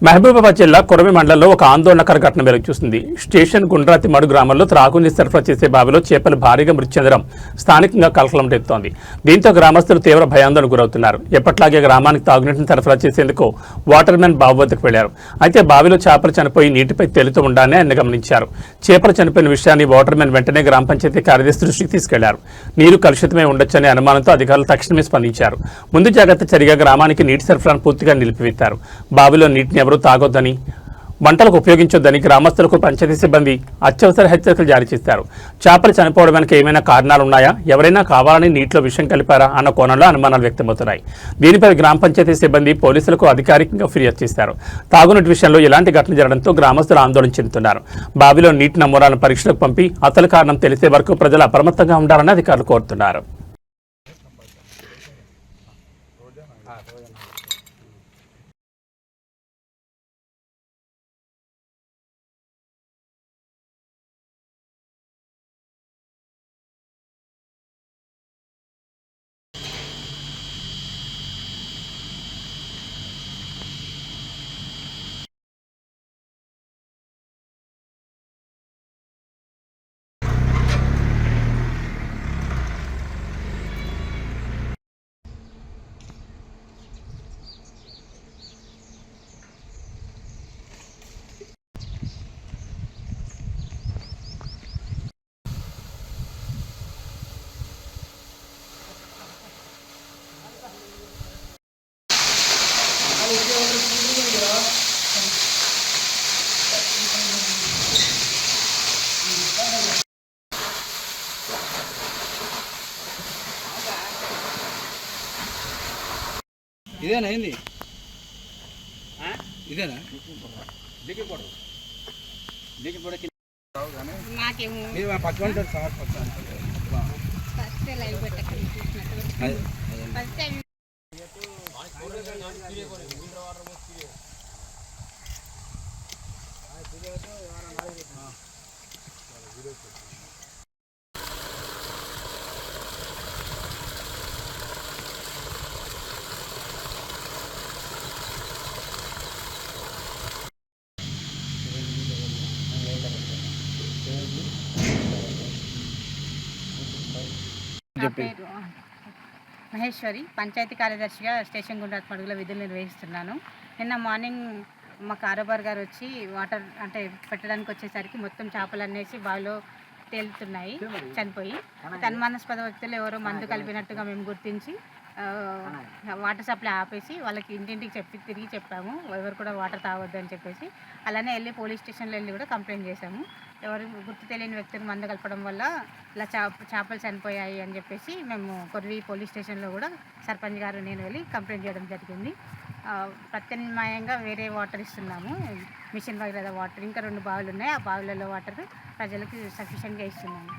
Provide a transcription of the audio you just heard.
మహబూబాబాద్ జిల్లా కొరవి మండలంలో ఒక ఆందోళనకర ఘటన వెలుగు చూసింది. స్టేషన్ గుండ్రాతి మడు గ్రామంలో త్రాగునీరు సరఫరా చేసే బావిలో చేపలు భారీగా మృతి చెందడం స్థానికంగా కలకలం రేపుతోంది. దీంతో గ్రామస్తులు తీవ్ర భయాందోళనకు గురవుతున్నారు. ఎప్పట్లాగే గ్రామానికి తాగునీటిని సరఫరా చేసేందుకు వాటర్ మ్యాన్ బావి వద్దకు వెళ్లారు. అయితే బావిలో చేపలు చనిపోయి నీటిపై తేలుతూ ఉండాలని ఆయన గమనించారు. చేపలు చనిపోయిన విషయాన్ని వాటర్ మ్యాన్ వెంటనే గ్రామ పంచాయతీ కార్యదర్శి దృష్టికి తీసుకెళ్లారు. నీరు కలుషితమై ఉండొచ్చనే అనుమానంతో అధికారులు తక్షణమే స్పందించారు. ముందు జాగ్రత్త చర్యగా గ్రామానికి నీటి సరఫరాను పూర్తిగా నిలిపివేశారు. బావిలో నీటిని ఎవరూ తాగొద్దని, వంటలకు ఉపయోగించొద్దని గ్రామస్తులకు పంచాయతీ సిబ్బంది అత్యవసర హెచ్చరికలు జారీ చేశారు. చేపలు చనిపోవడం వెనుక ఏమైనా కారణాలున్నాయా, ఎవరైనా కావాలని నీటిలో విషం కలిపారా అన్న కోణంలో అనుమానాలు వ్యక్తమవుతున్నాయి. దీనిపై గ్రామ పంచాయతీ సిబ్బంది పోలీసులకు అధికారికంగా ఫిర్యాదు చేశారు. తాగునీటి విషయంలో ఇలాంటి ఘటన జరగడంతో గ్రామస్తులు ఆందోళన చెందుతున్నారు. బావిలో నీటి నమూనాలను పరీక్షలకు పంపి అసలు కారణం తెలిసే వరకు ప్రజలు అప్రమత్తంగా ఉండాలని అధికారులు కోరుతున్నారు. ఇదేనా ఏంది ఇదేనా పట్టుకుంటారు సార్ మహేశ్వరి, పంచాయతీ కార్యదర్శిగా స్టేషన్ గుండ్రాతి మడుగులో విధులు నిర్వహిస్తున్నాను. నిన్న మార్నింగ్ మా కారోబార్ గారు వచ్చి వాటర్ పెట్టడానికి వచ్చేసరికి మొత్తం చేపలు అనేసి బావిలో తేలుతున్నాయి, చనిపోయి. అనుమానాస్పద వ్యక్తులు ఎవరో మందు కలిపినట్టుగా మేము గుర్తించి వాటర్ సప్లై ఆపేసి వాళ్ళకి ఇంటింటికి తిరిగి చెప్పాము, ఎవరు కూడా వాటర్ తాగొద్దు అని చెప్పేసి. అలానే వెళ్ళి పోలీస్ స్టేషన్లో వెళ్ళి కూడా కంప్లైంట్ చేశాము. ఎవరు గుర్తు తెలియని వ్యక్తులు మందు కలపడం వల్ల ఇలా చేపలు చనిపోయాయి అని చెప్పేసి మేము కొర్వి పోలీస్ స్టేషన్లో కూడా సర్పంచ్ గారు నేను వెళ్ళి కంప్లైంట్ చేయడం జరిగింది. ప్రత్యామ్నాయంగా వేరే వాటర్ ఇస్తున్నాము, మిషన్ భగీరథ వాటర్. ఇంకా 2 బావులు ఉన్నాయి, ఆ బావులలో వాటర్ ప్రజలకు సఫిషియెంట్గా ఇస్తున్నాము.